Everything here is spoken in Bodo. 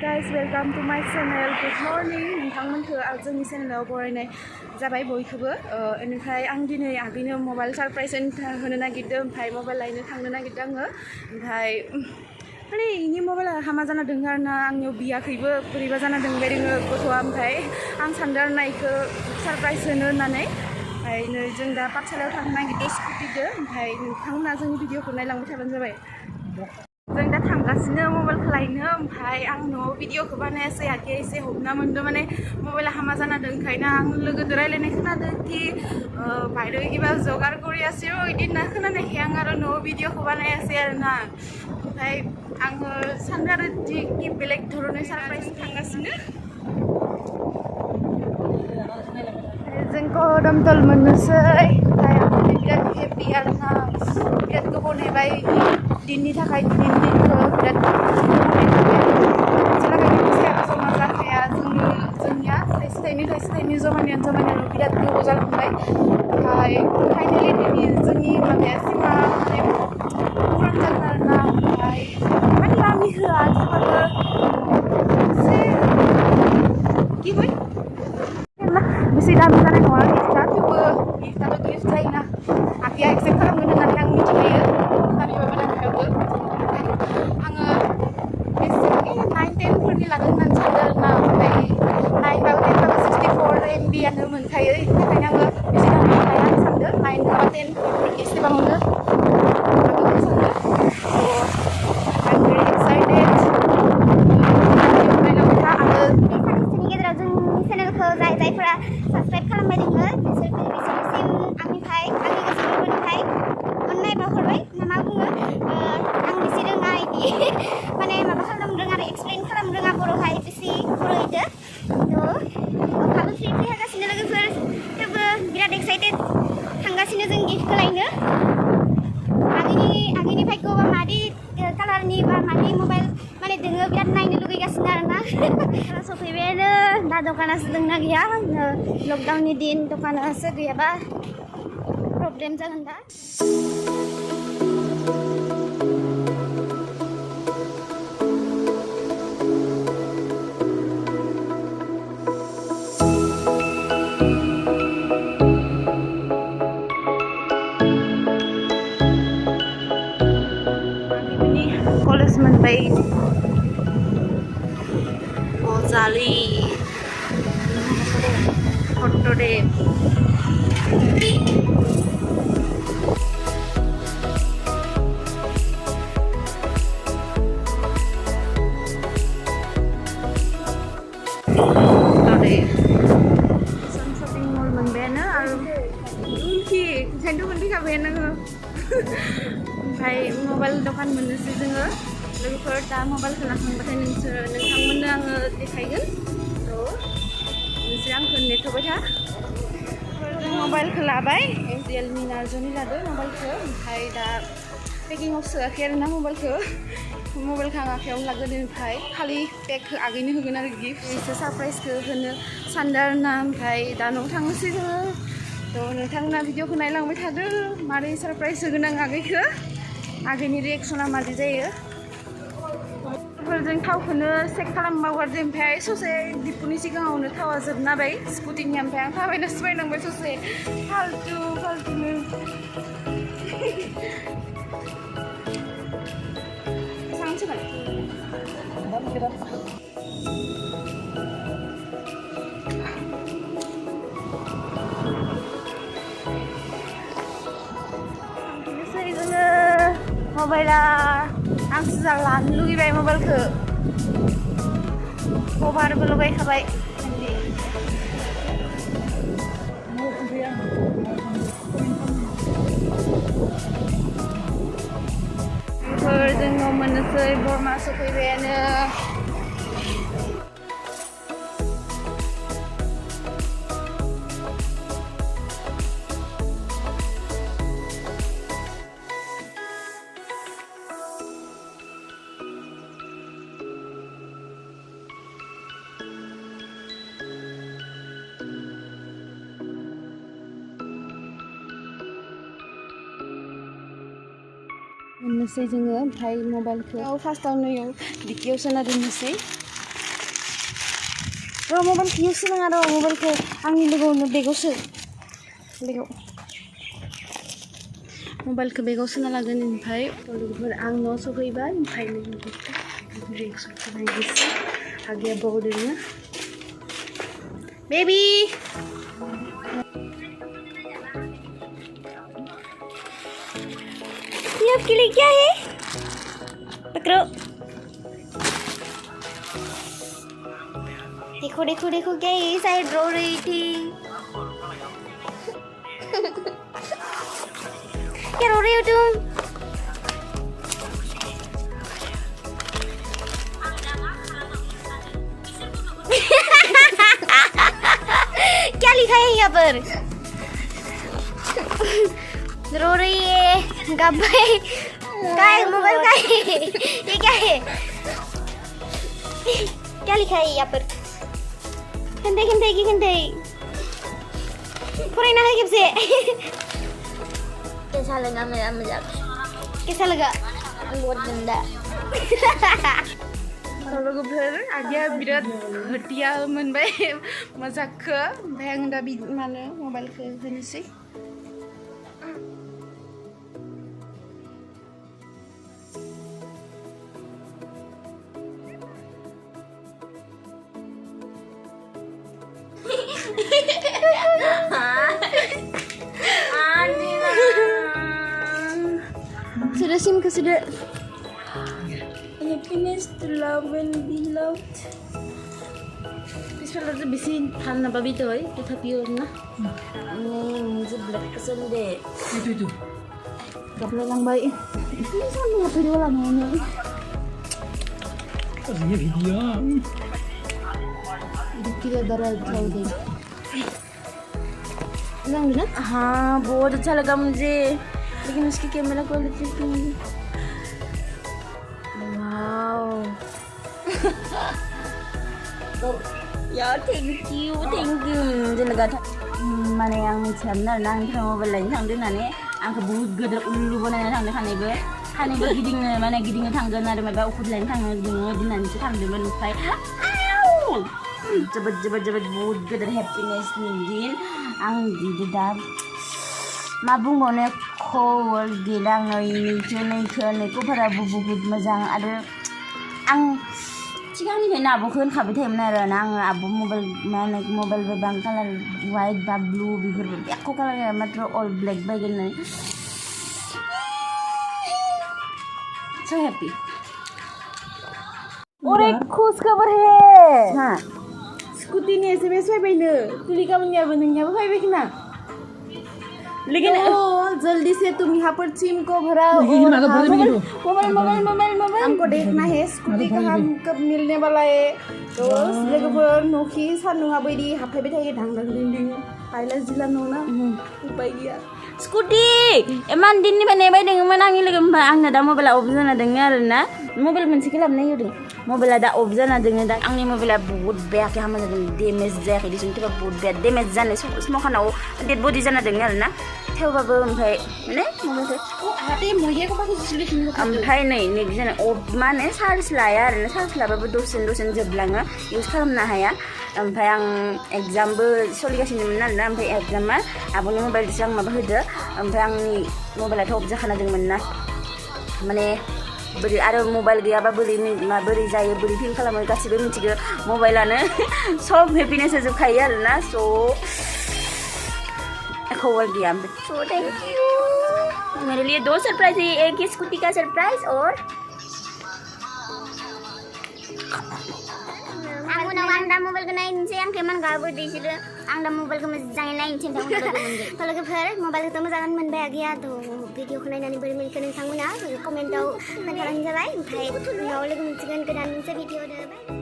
guys, welcome to my channel. Good morning. नोंथांमोनखौ जोंनि चेनेलाव बरायनाय जाबाय बयखौबो ओमफ्राय आं दिनै आगैनो मबाइल सरप्राइज होनो नागिरदों ओमफ्राय मबाइल लायनो थांनो नागिरदों आङो ओमफ्राय माने इनि मबाइला हामा जाना दङ आरोना आंनियाव बियाखैबो बोरैबा जाना दंबाय दोङो गथ'आ ओमफ्राय आं सानदों आरोना इखौ सरप्राइज होनो होननानै ओमफ्राय नै जों दा पाठसालायाव थांनो नागिरदों स्कुटिजों ओमफ्राय नोंथांमोना जोंनि भिडिअखौ नायलांबाय थाबानो जाबाय जों दा थांगासिनो मबाइलखौ लायनो ओमफ्राय आं न'आव भिडिअखौ बानायासै आगैया एसे हमना मोनदों माने मबाइला हामा जाना दं ओंखायनो आं लोगोजों रायलायनाय खोनादों कि बायद' एबा जगार करियासै बिदि होनना खोनानायखाय आं आरो न'आव भिडिअखौ बानायासै आरोना ओमफ्राय आङो सानदों आरो कि बेलेग धरनै सरप्राइज थांगासिनो जों कदमतल मोननोसै ओमफ्राय आं बिराद हेपि आरोना बिराद गोबाव नेबाय दिननि थाखाय दिनैनि दिनखौ बिराद फैसायाबो जमा जाखाया जोंनिया थाइसे थाइनै जमानियानो बिराद गोबाव जालांबाय ओमफ्राय फाइनेलि दिनै जोंनि माबाया सिमा माने पुरान जागोन आरोना ओमफ्राय माने लामि होआ थेवबाबो एसे कि होय बेसे दामि जानाय नङा गिफ्टआ थेवबो गिफ्टआथ' गिफ्ट जायोना आगैया एक्सेप्ट खालामगोन होननानै आं मिथिखायो दामिबाबो दामिबाबो आङो बेसेबां 9-10 फोरनि लागोन होननानै सानदों आरोना ओमफ्राय 9बाबो 10बाबो 64 MBआनो मोनखायो बेनि थाखायनो आङो बेसे दामि लाया सानदों 9 नङाबा 10 एसेबाङावनो लागोन सानदों I'm very excited चेनेलखौ जायफोरा साबसक्राइब खालामबाय दङ बिसोरनिसिम आंनिफ्राय आंनि गोसो गोरबोनिफ्राय अननाय बावहरबाय मा बुङो आं बेसे रोङा इदि माने माबा खालामनो रोङा आरो एक्सप्लेन खालामनो रोङा बर'हाय बेसे बर'यैदो अखाबो फ्रि फ्रि हागासिनो लोगोफोर थेवबो बिराद एक्साइटेड थांगासिनो जों गिफ्टखौ लायनो आगैनि भाग्यबा मादि कालारनि बा मादि मबाइल माने दोङो बिराद नायनो लुगैगासिनो आरोना सफैबायानो दा दखानासो दंना गैया लकडाउननि दिन दखानासो गैयाबा प्रब्लेम जागोन दा कलेज मोनबाय जालि हट'डेब शपिं मल मोनबायानो आरो उनखि ओंखायनोथ' मोनफैखाबायानो आङो ओमफ्राय मबाइल दखान मोननोसै जोङो लोगोफोर दा मबाइलखौ लाखांबाथाय नोंथांमोननो आङो देखायगोन नोंसोर आंखौ नेथ'बाय था जों मबाइलखौ लाबाय रियेलमि नार्ज'नि लादो मबाइलखौ ओमफ्राय दा पेकिंआव सोआखै आरोना मबाइलखौ आं आखायावनो लागोन ओमफ्राय खालि पेकखौ आगैनो होगोन आरो गिफ्ट एसे सरप्राइजखौ होनो सानदों आरोना ओमफ्राय दा न'आव थांनोसै जोङो थ' नोंथांमोना भिडिअखौ नायलांबाय थादो मारै सरप्राइज होगोन आं आगैनि रिएक्सना मादि जायो जों थावखौनो चेक खालामबावगारदो ओमफ्राय ससे दिपुनि सिगाङावनो थावा जोबना बाय स्कुटिनि ओमफ्राय आं थाबायनासो बायनांबाय ससे फाल्तुनो मबाइला आंसो लानो लुगैबाय मबाइलखौ कभारबो लगायखाबाय जोंनाव मोननोसै बरमा सफैबायानो मोननोसै जोङो ओमफ्राय मबाइलखौ फार्स्टआवनो डिक्कियाव सोना दोननोसै र' मबाइलखौ इउस होनाङा र' मबाइलखौ आंनि लोगोआवनो बेगावसो बेगाव मबाइलखौ बेगाव सोना लागोन ओमफ्राय लोगोफोर आं न' सफैबाय ओमफ्राय बेग सफैनायसै आगैया बावदोंनो बेबी ये आपके लिए क्या है पकड़ो देखो देखो देखो क्या ये साइड रो रही थी क्या रो रही हो तुम क्या लिखा है यहाँ पर रो रही है गब्बाई क्या है मोबाइल का है ये क्या है क्या लिखा है यहाँ पर खंडे खंडे की खंडे फरायना है खेबसे कैसा लगा मेरा मजाक कैसा लगा बहुत गंदा लोगोफोर आगैया बिराद घटिया मोनबाय मजाकखौ ओमफ्राय आं दा मानो मबाइलखौ होनोसै Sudah SIM ke sudah happiness to love and be loved पिछला तो बेसी थान ना बाबी तो है तो था पियो ना मुझे ब्लैक पसंद है itu कपड़ा लंबाई ini sama video lamanya ये video kita darah jauh deh ना हाँ बहुत अच्छा लगा मुझे लेकिन उसकी कैमरा क्वालिटी वाओ यार थैंक यू मुझे लगा था माने आं मिथियामोन आरोना आंनि थाखाय मबाइल लायनो थांदों होननानै आंखौ बहुत गिदिर उल्लु बनायना थांदों खानैबो गिदिंनो थांगोन आरो माबा उखुद लायनो थाङो बिदि होननानैसो थांदोंमोन ओमफ्राय जोबोद बहुत गिदिर हेपिनेसनि दिन आं बिदि दा मा बुंबावनो खबर गैला आङो नैखौफोराबो बहुत मोजां आरो आं सिगांनिफ्रायनो आब'खौ होनखाबाय थायोमोन आरो ना आङो आब' मबाइल बायबा आं कालार वाइट बा ब्लु बेफोरबो एख' कालार गैया मात्र अल ब्लेक बायगोन होननानै सो हैप्पी और एक खुश खबर है हाँ स्कूटीनि SMS फैबायनो तुली गाबोननियाबो नोंनियाबो फैबाय खोमा लेकिन जल्दी से तुम यहाँ पर सिम को भराओ मोबाइल हमको देखना है स्कूटी कहाँ कब मिलने वाला है तो लोगोफोर न'खि सान्दुंआबो इदि हाबफैबाय थायो धांधां दिं फायला जिला न'ना उपाय गैया स्कुटि इमान दिननिफ्राय नेबाय दोङोमोन आंनि लोगो ओमफ्राय आंना दा मबाइला अफ जाना दोङो आरोना मबाइल मोनसेखौ लाबोनाय होदों मबाइला दा अफ जाना दोङो दा आंनि मबाइला बहुत बेयाखै हामा जादों डेमेज जायाखै दिसुन थेवबा बहुत बेया डेमेज जानाय स्मखानाव डेड बडि जाना दोङो आरोना थेवबाबो ओमफ्राय माने मबाइलखौ ओमफ्राय नै जाना मा होनो चार्ज लाया आरोना चार्ज लाबाबो दसेनो जोबलाङो इउज खालामनो हाया ओमफ्राय आं एग्जामबो सोलिगासिनोमोन आरोना ओमफ्राय एग्जामा आब'नि मबाइलजोंसो आं माबा होदो ओमफ्राय आंनि मबाइलाथ' अफ जाखाना दंमोन ना माने बोरै आरो मबाइल गैयाबा बोरै जायो बोरै फिल खालामो गासिबो मिथिगौ मबाइलानो सब हेपिनेस होजोबखायो आरोना स' खबर गया सो थैंक यू मेरे लिए 2 सरप्राइज है एक स्कूटी का सरप्राइज और आं दा मबाइलखौ नायनोसै आंखौ इमान गाबो दिसोरो आं दा मबाइलखौ मोजाङै नायनोसै नोंथांमोनखौ लोगोफोर मबाइलखौथ' मोजाङै मोनबाय आगैया भिडिअखौ नायनानै बोरै मोनखो नोंथांमोना कमेन्टआव खोन्थाबानो जाबाय ओमफ्राय उनाव लोगो मोनसिगोन गोदान मोनसे भिडिअ